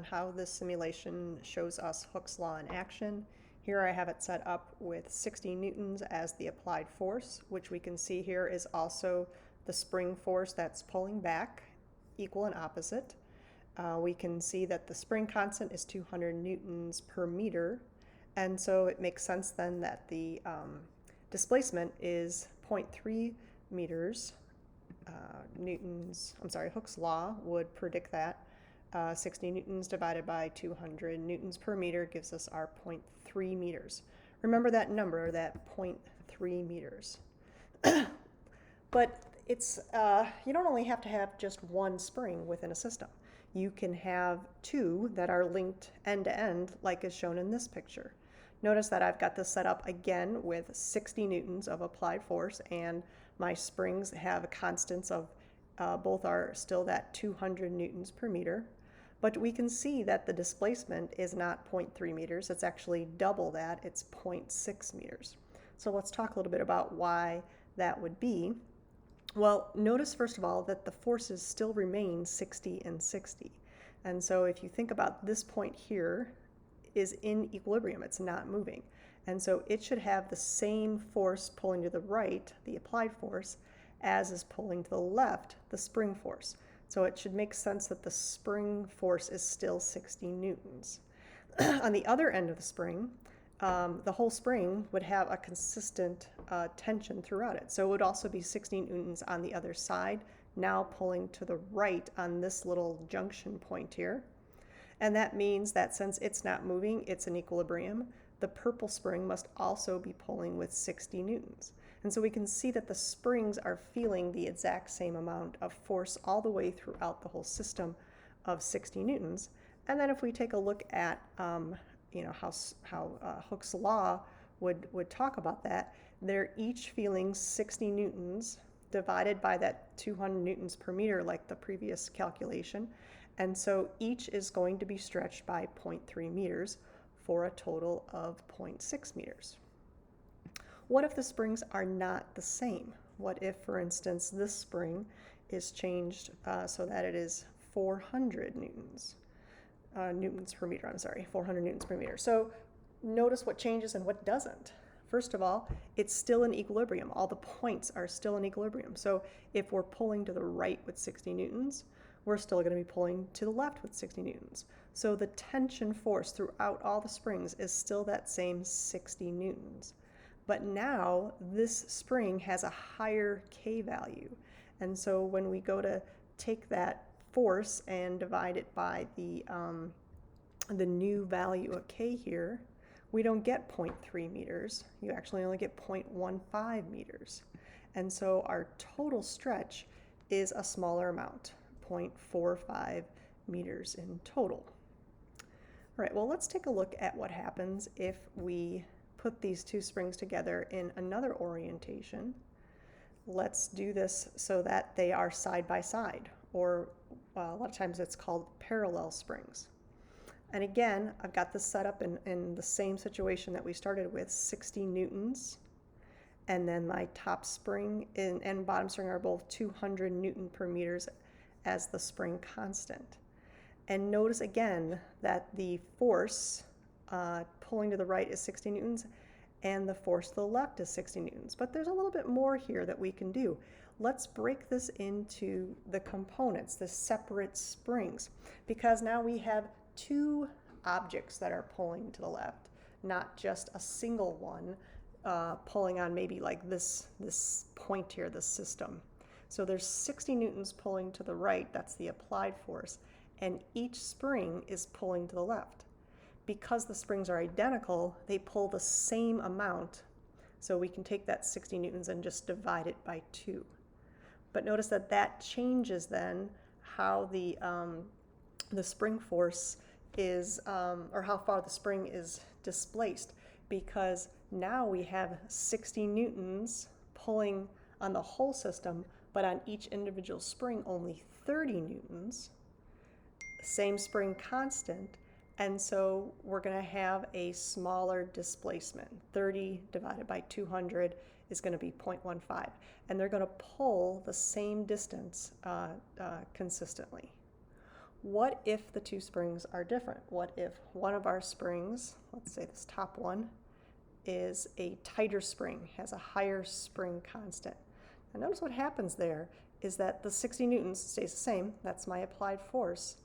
how this simulation shows us Hooke's law in action. Here I have it set up with 60 newtons as the applied force, which we can see here is also the spring force that's pulling back, equal and opposite. We can see that the spring constant is 200 newtons per meter, and so it makes sense then that the displacement is 0.3 meters. Hooke's law would predict that. 60 newtons divided by 200 newtons per meter gives us our 0.3 meters. Remember that number, that 0.3 meters. But it's you don't only have to have just one spring within a system. You can have two that are linked end to end, like is shown in this picture. Notice that I've got this set up again with 60 newtons of applied force, and my springs have constants of both are still that 200 newtons per meter. But we can see that the displacement is not 0.3 meters, it's actually double that, it's 0.6 meters. So let's talk a little bit about why that would be. Well, notice first of all that the forces still remain 60 and 60. And so if you think about this point here is in equilibrium, it's not moving. And so it should have the same force pulling to the right, the applied force, as is pulling to the left, the spring force. So it should make sense that the spring force is still 60 newtons. On the other end of the spring, the whole spring would have a consistent tension throughout it. So it would also be 60 newtons on the other side, now pulling to the right on this little junction point here. And that means that since it's not moving, it's in equilibrium, the purple spring must also be pulling with 60 newtons. And so we can see that the springs are feeling the exact same amount of force all the way throughout the whole system of 60 newtons. And then if we take a look at how Hooke's law would talk about that, they're each feeling 60 newtons divided by that 200 newtons per meter like the previous calculation. And so each is going to be stretched by 0.3 meters for a total of 0.6 meters. What if the springs are not the same? What if, for instance, this spring is changed so that it is 400 newtons? Newtons per meter, 400 newtons per meter. So notice what changes and what doesn't. First of all, it's still in equilibrium. All the points are still in equilibrium. So if we're pulling to the right with 60 newtons, we're still going to be pulling to the left with 60 newtons. So the tension force throughout all the springs is still that same 60 newtons. But now this spring has a higher K value. And so when we go to take that force and divide it by the new value of K here, we don't get 0.3 meters. You actually only get 0.15 meters. And so our total stretch is a smaller amount, 0.45 meters in total. All right, well, let's take a look at what happens if we put these two springs together in another orientation. Let's do this so that they are side by side, or a lot of times it's called parallel springs. And again, I've got this set up in the same situation that we started with, 60 newtons, and then my top spring and bottom spring are both 200 newton per meters as the spring constant. And notice again that the force pulling to the right is 60 newtons and the force to the left is 60 newtons. But there's a little bit more here that we can do. Let's break this into the components, the separate springs, because now we have two objects that are pulling to the left, not just a single one pulling on maybe like this point here, this system. So there's 60 newtons pulling to the right, that's the applied force, and each spring is pulling to the left. Because the springs are identical, they pull the same amount, so we can take that 60 newtons and just divide it by 2. But notice that that changes then how the spring force is, or how far the spring is displaced, because now we have 60 newtons pulling on the whole system, but on each individual spring only 30 newtons, same spring constant, and so we're going to have a smaller displacement. 30 divided by 200 is going to be 0.15, and they're going to pull the same distance consistently. what if the two springs are different? What if one of our springs, let's say this top one, is a tighter spring, has a higher spring constant? Now notice what happens there is that the 60 newtons stays the same. That's my applied force.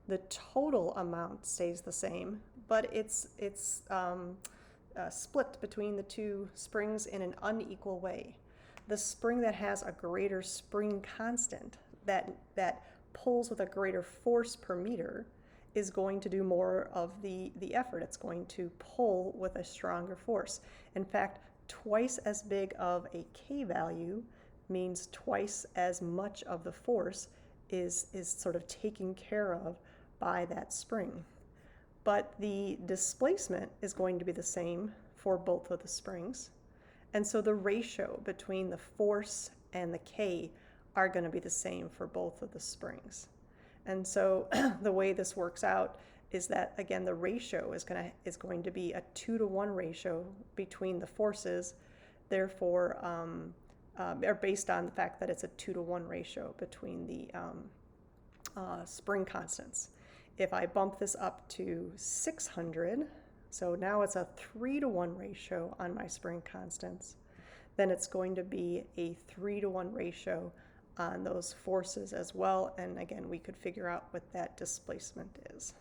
The total amount stays the same, but it's split between the two springs in an unequal way. The spring that has a greater spring constant, that pulls with a greater force per meter, is going to do more of the effort. It's going to pull with a stronger force. In fact, twice as big of a K value means twice as much of the force is sort of taken care of by that spring. But the displacement is going to be the same for both of the springs. And so the ratio between the force and the K are going to be the same for both of the springs. And so the way this works out is that, again, the ratio is going to be a 2-to-1 ratio between the forces. Therefore, are based on the fact that it's a 2-to-1 ratio between the spring constants. If I bump this up to 600, so now it's a 3-to-1 ratio on my spring constants, then it's going to be a 3-to-1 ratio on those forces as well. And again, we could figure out what that displacement is.